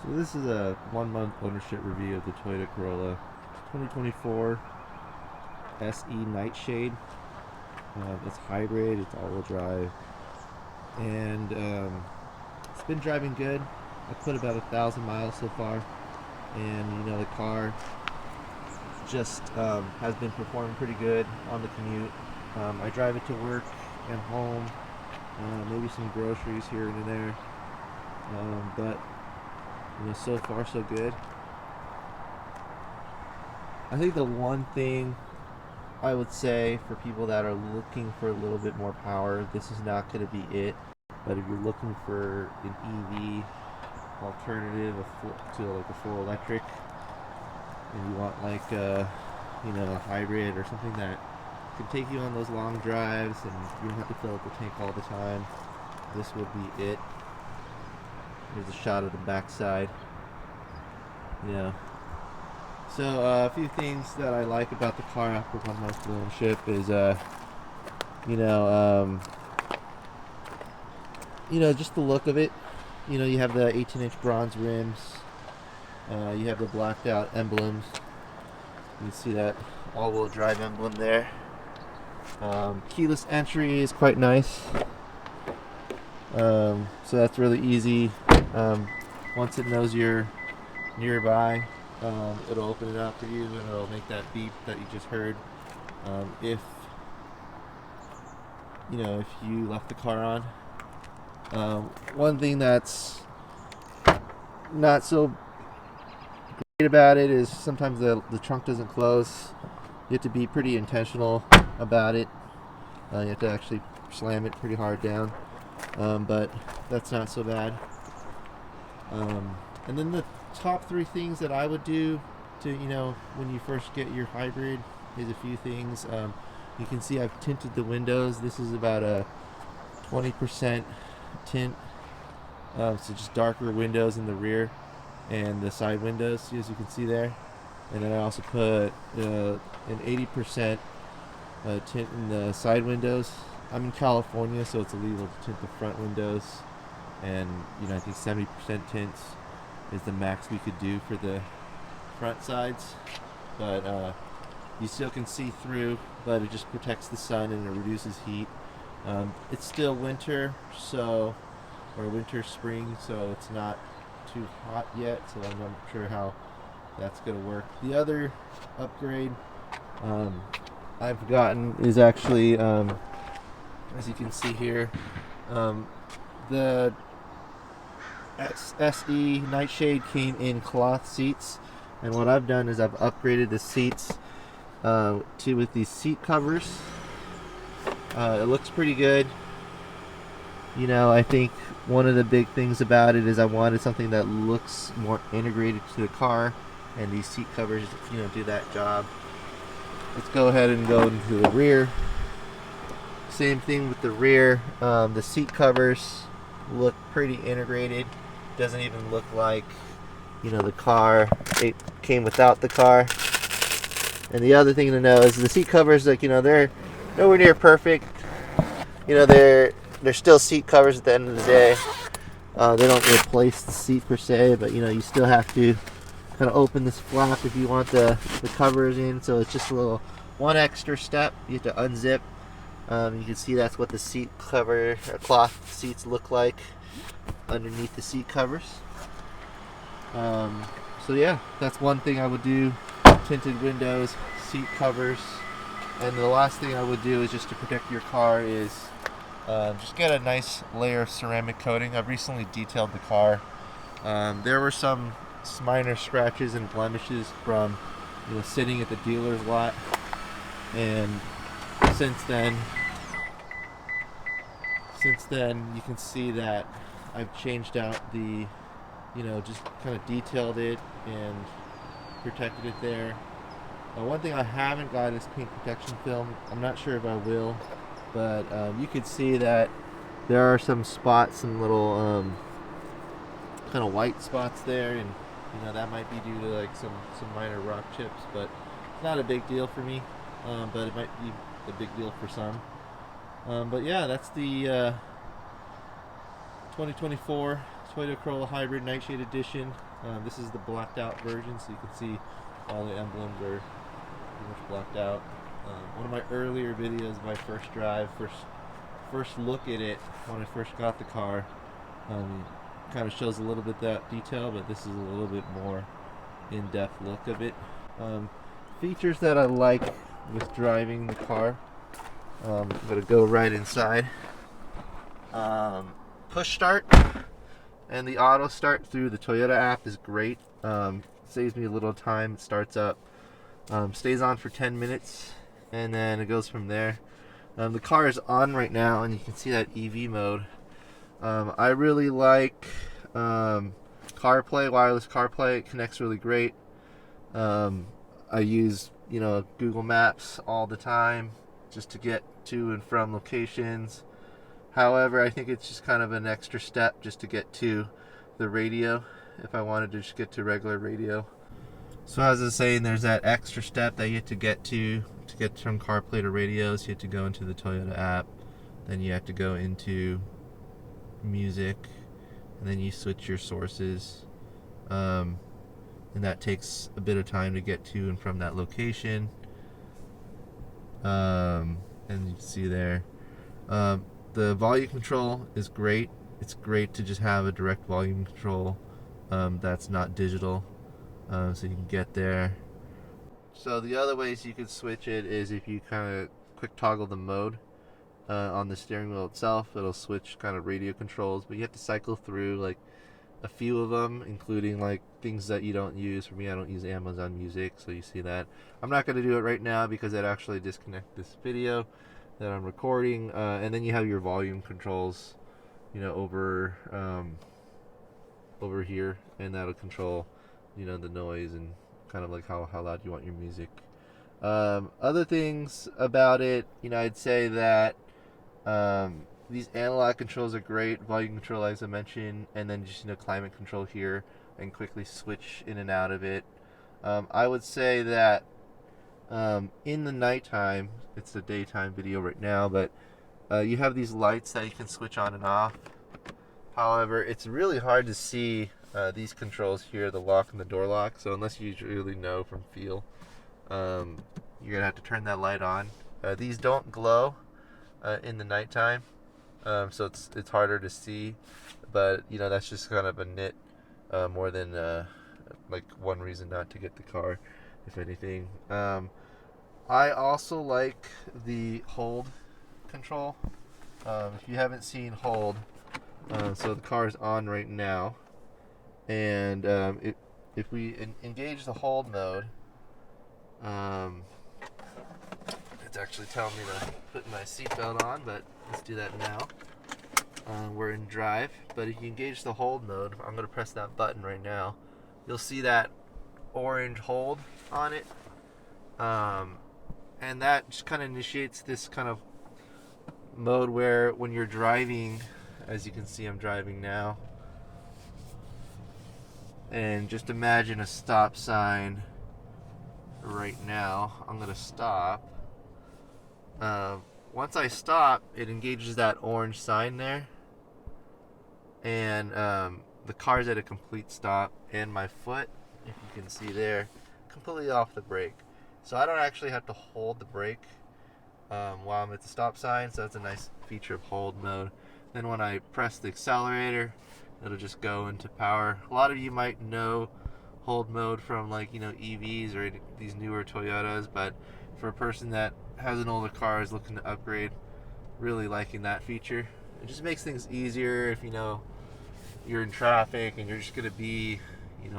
So this is a 1 month ownership review of the Toyota Corolla 2024 SE Nightshade. It's hybrid, it's all-wheel drive, and it's been driving good. I put about 1,000 miles so far, and the car just has been performing pretty good on the commute. I drive it to work and home, maybe some groceries here and there, but so far so good. I think the one thing I would say for people that are looking for a little bit more power, this is not going to be it. But if you're looking for an EV alternative to like a full electric, and you want like a hybrid or something that can take you on those long drives and you don't have to fill up the tank all the time, this would be it. Here's a shot of the backside. Yeah. So a few things that I like about the car after 1 month of ownership is, just the look of it. You have the 18-inch bronze rims. You have the blacked out emblems. You can see that all-wheel drive emblem there. Keyless entry is quite nice. So that's really easy. Once it knows you're nearby, it'll open it up for you and it'll make that beep that you just heard. If you left the car on. One thing that's not so great about it is sometimes the trunk doesn't close. You have to be pretty intentional about it. You have to actually slam it pretty hard down, but that's not so bad. And then the top three things that I would do to, when you first get your hybrid is a few things. You can see I've tinted the windows. This is about a 20% tint, so just darker windows in the rear and the side windows, as you can see there. And then I also put an 80% tint in the side windows. I'm in California, so it's illegal to tint the front windows, and I think 70% tints is the max we could do for the front sides, but you still can see through, but it just protects the sun and it reduces heat. It's still winter, or winter spring, so it's not too hot yet, so I'm not sure how that's gonna work. The other upgrade I've gotten is actually, as you can see here, the SE Nightshade came in cloth seats, and what I've done is I've upgraded the seats with these seat covers. It looks pretty good. I think one of the big things about it is I wanted something that looks more integrated to the car, and these seat covers do that job. Let's go ahead and go into the rear. Same thing with the rear. The seat covers look pretty integrated. Doesn't even look like the car, it came without the car. And the other thing to know is the seat covers, they're nowhere near perfect. They're still seat covers at the end of the day. They don't replace the seat per se, but you still have to kind of open this flap if you want the covers in. So it's just one extra step. You have to unzip. You can see that's what the seat cover or cloth seats look like underneath the seat covers. So yeah, that's one thing I would do. Tinted windows, seat covers, and the last thing I would do is just to protect your car is just get a nice layer of ceramic coating. I've recently detailed the car. There were some minor scratches and blemishes from sitting at the dealer's lot, and since then you can see that I've changed out the just kind of detailed it and protected it there. One thing I haven't got is paint protection film. I'm not sure if I will, but you could see that there are some spots, some little kind of white spots there, and that might be due to like some minor rock chips, but it's not a big deal for me, but it might be a big deal for some. But yeah, that's the 2024 Toyota Corolla Hybrid Nightshade Edition. This is the blacked out version, so you can see all the emblems are pretty much blacked out. One of my earlier videos, my first drive, first look at it when I first got the car, kind of shows a little bit that detail, but this is a little bit more in-depth look of it. Features that I like with driving the car. I'm going to go right inside. Push start and the auto start through the Toyota app is great. Saves me a little time. It starts up, stays on for 10 minutes, and then it goes from there. The car is on right now, and you can see that EV mode. I really like CarPlay, wireless CarPlay. It connects really great. I use Google Maps all the time just to get to and from locations. However, I think it's just kind of an extra step just to get to the radio if I wanted to just get to regular radio. So as I was saying, there's that extra step that you have to get from CarPlay to radios. You have to go into the Toyota app, then you have to go into music, and then you switch your sources. And that takes a bit of time to get to and from that location. And you can see there. The volume control is great. It's great to just have a direct volume control that's not digital, so you can get there. So the other ways you could switch it is if you kind of quick toggle the mode on the steering wheel itself. It'll switch kind of radio controls, but you have to cycle through like a few of them, including like things that you don't use. For me, I don't use Amazon Music, so you see that. I'm not going to do it right now because I'd actually disconnect this video that I'm recording, and then you have your volume controls, over here, and that'll control, the noise and kind of like how loud you want your music. Other things about it, I'd say that these analog controls are great. Volume control, as I mentioned, and then just climate control here, and quickly switch in and out of it. I would say that in the nighttime, it's a daytime video right now, but you have these lights that you can switch on and off. However, it's really hard to see these controls here, the lock and the door lock. So unless you really know from feel, you're gonna have to turn that light on. These don't glow in the nighttime. So it's harder to see, but that's just kind of a nit more than like one reason not to get the car, if anything. I also like the hold control. If you haven't seen hold, so the car is on right now, and if we engage the hold mode, it's actually telling me to put my seatbelt on, but let's do that now. We're in drive, but if you engage the hold mode, I'm going to press that button right now. You'll see that orange hold on it, and that just kind of initiates this kind of mode where when you're driving, as you can see I'm driving now, and just imagine a stop sign right now. I'm going to stop. Once I stop, it engages that orange sign there, and the car's at a complete stop, and my foot, if you can see there, completely off the brake. So I don't actually have to hold the brake while I'm at the stop sign, so that's a nice feature of hold mode. Then when I press the accelerator, it'll just go into power. A lot of you might know hold mode from EVs or these newer Toyotas, but for a person that has an older car, is looking to upgrade, really liking that feature. It just makes things easier if you're in traffic and you're just going to be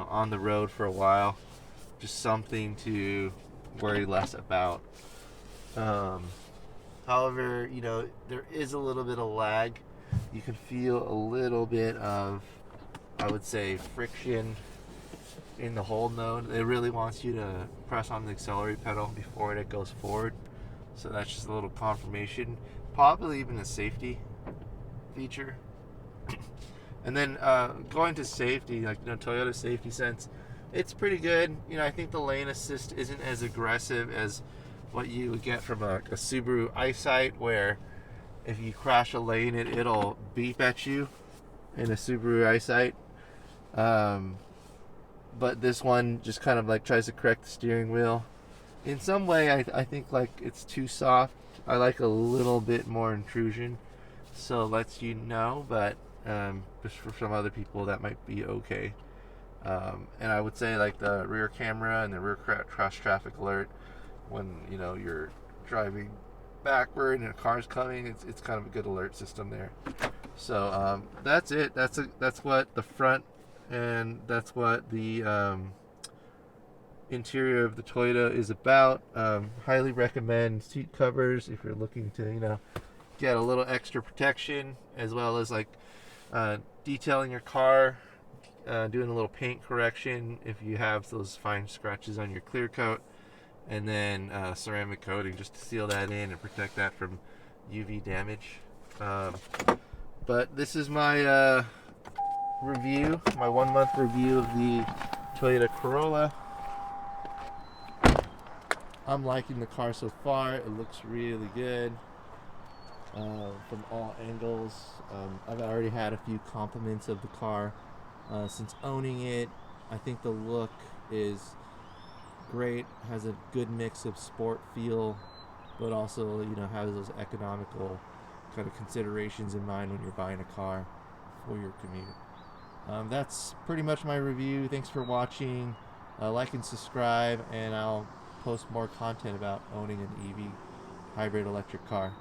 on the road for a while. Just something to worry less about. However, there is a little bit of lag. You can feel a little bit of, I would say, friction in the hold mode. It really wants you to press on the accelerator pedal before it goes forward. So that's just a little confirmation. Probably even a safety feature. And then going to safety, Toyota Safety Sense, it's pretty good. I think the lane assist isn't as aggressive as what you would get from a Subaru Eyesight, where if you crash a lane, it'll beep at you in a Subaru eyesight. But this one just kind of like tries to correct the steering wheel. In some way, I think like it's too soft. I like a little bit more intrusion, so it lets you know, but just for some other people that might be okay. And I would say like the rear camera and the rear cross traffic alert when you're driving backward and a car's coming, it's kind of a good alert system there. So that's it. That's what the front and that's what the interior of the Toyota is about. Highly recommend seat covers if you're looking to get a little extra protection, as well as like detailing your car, doing a little paint correction if you have those fine scratches on your clear coat, and then ceramic coating just to seal that in and protect that from UV damage. But this is my review, my 1 month review of the Toyota Corolla. I'm liking the car so far. It looks really good from all angles. I've already had a few compliments of the car since owning it. I think the look is great, has a good mix of sport feel, but also has those economical kind of considerations in mind when you're buying a car for your commute. That's pretty much my review. Thanks for watching. Like and subscribe, and I'll post more content about owning an EV hybrid electric car.